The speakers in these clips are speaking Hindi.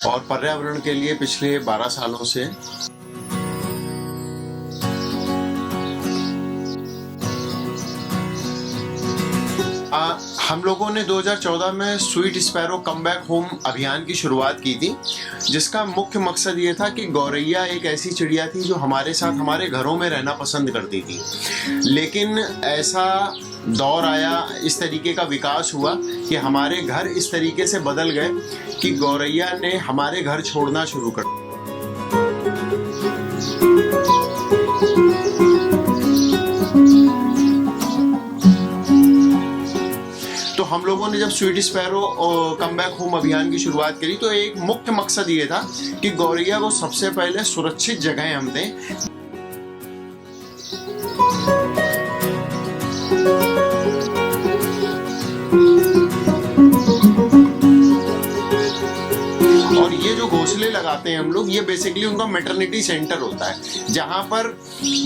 और पर्यावरण के लिए पिछले 12 सालों से हम लोगों ने 2014 में sweet sparrow come back home अभियान की शुरुआत की थी, जिसका मुख्य मकसद ये था कि गौरैया एक ऐसी चिड़िया थी जो हमारे साथ हमारे घरों में रहना पसंद करती थी। लेकिन ऐसा दौर आया, इस तरीके का विकास हुआ कि हमारे घर इस तरीके से बदल गए कि गौरैया ने हमारे घर छोड़ना शुरू कर। तो हम लोगों ने जब sweet sparrow come back home अभियान की शुरुआत करी तो एक मुख्य मकसद ये था कि गौरैया को सबसे पहले सुरक्षित जगह हम दें। और ये जो घोंसले लगाते हैं हम लोग, ये बेसिकली उनका मैटरनिटी सेंटर होता है, जहाँ पर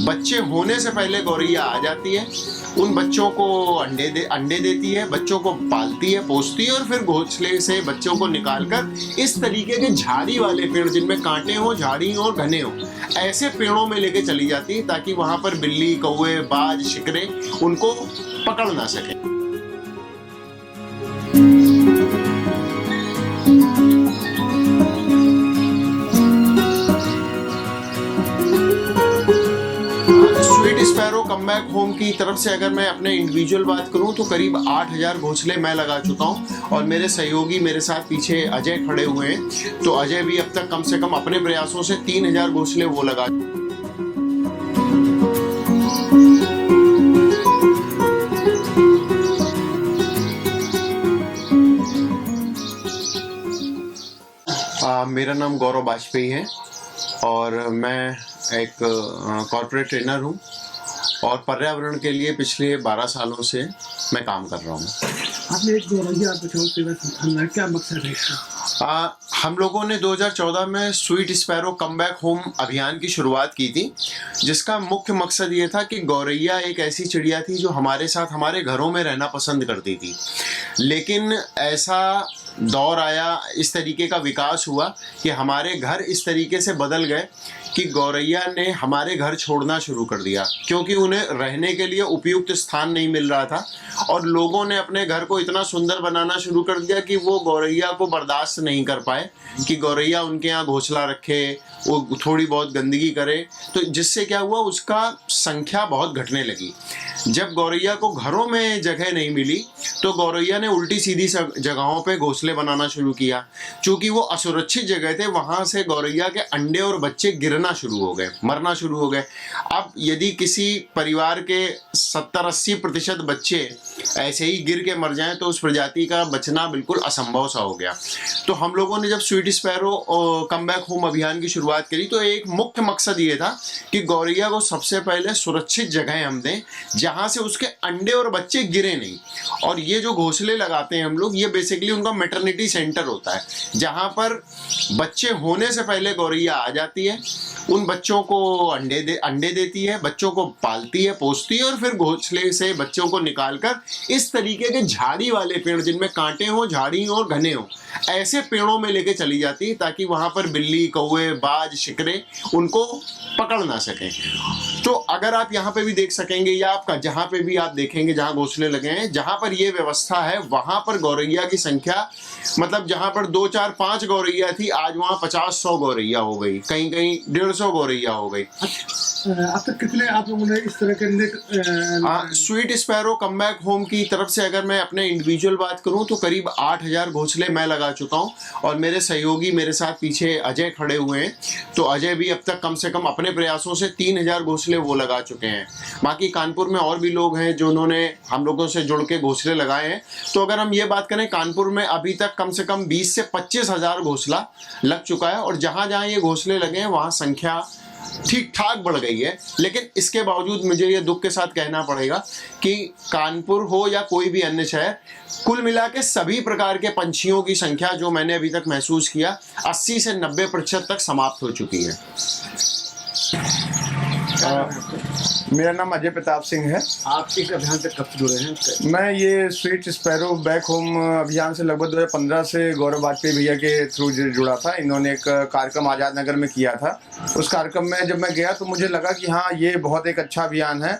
बच्चे होने से पहले गौरैया आ जाती है, उन बच्चों को अंडे देती है, बच्चों को पालती है, पोसती है और फिर घोंसले से बच्चों को निकालकर इस तरीके के झाड़ी वाले पेड़, जिनमें कांटे हो, झाड़ी हो और घने हो, ऐसे पेड़ों में लेके चली जाती है ताकि वहां पर बिल्ली, कौवे, बाज, शिकरे उनको पकड़ ना सके। Sweet sparrow come back home की तरफ से अगर मैं अपने इंडिविजुअल बात करूं तो करीब 8000 घोंसले मैं लगा चुका हूं और मेरे सहयोगी मेरे साथ पीछे अजय खड़े हुए हैं, तो अजय भी अब तक कम से कम अपने प्रयासों से 3000 घोंसले वो लगा। मेरा नाम गौरव वाजपेयी है और मैं एक कॉर्पोरेट ट्रेनर हूँ और पर्यावरण के लिए पिछले 12 सालों से मैं काम कर रहा हूँ। आपने एक गौरैया बचाओ सेवा संस्थान में क्या मकसद है इसका? हम लोगों ने 2014 में sweet sparrow come back home अभियान की शुरुआत की थी, जिसका मुख्य मकसद ये था कि गौरैया एक ऐसी चिड़िया थी जो हमारे साथ हमारे घरों में रहना पसंद करती थी। लेकिन ऐसा दौर आया, इस तरीके का विकास हुआ कि हमारे घर इस तरीके से बदल गए कि गौरैया ने हमारे घर छोड़ना शुरू कर दिया, क्योंकि उन्हें रहने के लिए उपयुक्त स्थान नहीं मिल रहा था और लोगों ने अपने घर को इतना सुंदर बनाना शुरू कर दिया कि वो गौरैया को बर्दाश्त नहीं कर पाए कि गौरैया उनके यहाँ घोंसला रखे, वो थोड़ी बहुत गंदगी करे। तो जिससे क्या हुआ, उसका संख्या बहुत घटने लगी। जब गौरैया को घरों में जगह नहीं मिली तो गौरैया ने उल्टी सीधी जगहों पे घोंसले बनाना शुरू किया। चूंकि वो असुरक्षित जगह थे, वहां से गौरैया के अंडे और बच्चे गिरना शुरू हो गए, मरना शुरू हो गए। अब यदि किसी परिवार के 70-80% बच्चे ऐसे ही गिर के मर जाएं तो उस प्रजाति का बचना बिल्कुल असंभव सा हो गया। तो हम लोगों ने जब sweet sparrow come back home अभियान की शुरुआत करी तो एक मुख्य मकसद ये था कि गौरैया को सबसे पहले सुरक्षित जगह हम दें जहां से उसके अंडे और बच्चे गिरे नहीं। और ये जो घोंसले लगाते हैं हम लोग, ये बेसिकली उनका मैटरनिटी सेंटर होता है, जहां पर बच्चे होने से पहले गौरैया आ जाती है, उन बच्चों को अंडे देती है, बच्चों को पालती है, पोसती है और फिर घोंसले से बच्चों को निकालकर इस तरीके के झाड़ी वाले पेड़, जिनमें कांटे हो, झाड़ी हो और घने हो, ऐसे पेड़ों में लेके चली जाती है ताकि वहां पर बिल्ली, कौवे, बाज, शिकरे उनको पकड़ ना सकें। तो अगर आप यहाँ पे भी देख सकेंगे या आपका जहाँ पे भी आप देखेंगे जहाँ घोंसले लगे हैं, जहाँ पर ये व्यवस्था है वहां पर गौरैया की संख्या, मतलब जहाँ पर 2, 4, 5 गौरैया थी, आज वहाँ 50-100 गौरैया हो गई, कहीं कहीं 150 गौरैया हो गई। अब तक कितने आप लोगों ने इस तरह के sweet sparrow come back home की तरफ से अगर मैं अपने इंडिविजुअल बात करूं तो करीब 8000 घोंसले मैं लगा चुका हूं और मेरे सहयोगी मेरे साथ पीछे अजय खड़े हुए हैं, तो अजय भी अब तक कम से कम अपने प्रयासों से 3000 घोंसले वो लगा चुके हैं। बाकी कानपुर में और भी लोग हैं जो उन्होंने हम लोगों से जुड़ के घोंसले लगाए हैं। तो अगर हम ये बात करें, कानपुर में अभी तक कम से कम 20 से 25 हजार घोंसला लग चुका है और जहां जहां ये घोंसले लगे हैं वहां संख्या ठीक ठाक बढ़ गई है। लेकिन इसके बावजूद मुझे ये दुख के साथ कहना पड़ेगा कि कानपुर हो या कोई भी अन्य शहर, कुल मिला के सभी प्रकार के पंछियों की संख्या जो मैंने अभी तक महसूस किया 80 से 90% तक समाप्त हो चुकी है। मेरा नाम अजय प्रताप सिंह है। आप इस अभियान से कब से जुड़े हैं? मैं ये स्वीट स्पैरो बैक होम अभियान से लगभग 2015 से गौरव वाजपेयी भैया के थ्रू जुड़ा था। इन्होंने एक कार्यक्रम आज़ाद नगर में किया था। उस कार्यक्रम में जब मैं गया तो मुझे लगा कि हाँ, ये बहुत एक अच्छा अभियान है।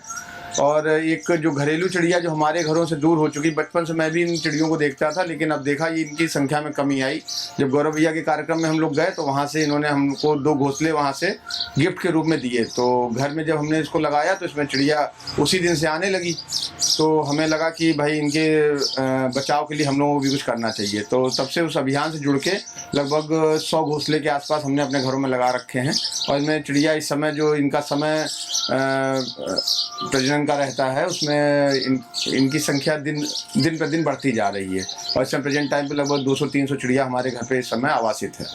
और एक जो घरेलू चिड़िया जो हमारे घरों से दूर हो चुकी, बचपन से मैं भी इन चिड़ियों को देखता था, लेकिन अब देखा ये इनकी संख्या में कमी आई। जब गौरव भैया के कार्यक्रम में हम लोग गए तो वहाँ से इन्होंने हमको 2 घोंसले वहाँ से गिफ्ट के रूप में दिए। तो घर में जब हमने इसको लगाया तो इसमें चिड़िया उसी दिन से आने लगी। तो हमें लगा कि भाई इनके बचाव के लिए हम लोगों को भी कुछ करना चाहिए। तो तब से उस अभियान से जुड़ के लगभग 100 घोंसले के आसपास हमने अपने घरों में लगा रखे हैं। और इनमें चिड़िया इस समय जो इनका समय प्रजनन का रहता है, उसमें इनकी संख्या दिन पर दिन बढ़ती जा रही है। और इस समय प्रेजेंट टाइम पे लगभग 200-300 चिड़िया हमारे घर पे इस समय आवासित है।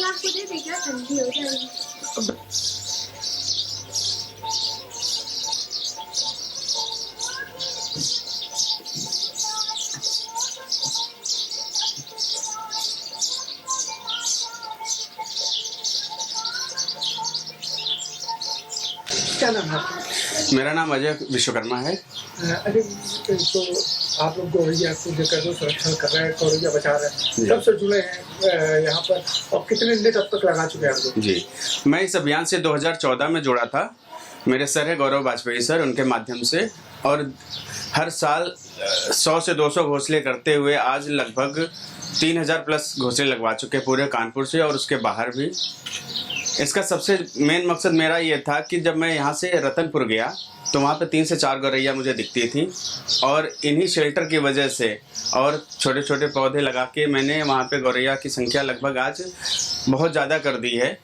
आपको दे दे, क्या ठंडी हो जाएगी। क्या नाम है? मेरा नाम अजय विश्वकर्मा है। अरे तो आप लोग गौरैया को जो कर संरक्षण कर रहे हैं, गौरैया बचा रहे हैं, कब से जुड़े हैं यहाँ पर और कितने दिन तब तक लगा चुके हैं आप लोग? जी, मैं इस अभियान से 2014 में जुड़ा था। मेरे सर है गौरव वाजपेयी सर, उनके माध्यम से, और हर साल 100 से 200 घोंसले करते हुए आज लगभग 3000 प्लस घोंसले लगवा चुके पूरे कानपुर से और उसके बाहर भी। इसका सबसे मेन मकसद मेरा ये था कि जब मैं यहाँ से रतनपुर गया तो वहाँ पे 3 से 4 गौरैया मुझे दिखती थी, और इन्हीं शेल्टर की वजह से और छोटे छोटे पौधे लगा के मैंने वहाँ पे गौरैया की संख्या लगभग आज बहुत ज़्यादा कर दी है।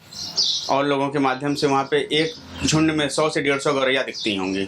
और लोगों के माध्यम से वहाँ पे एक झुंड में 100 से 150 गौरैया दिखती होंगी।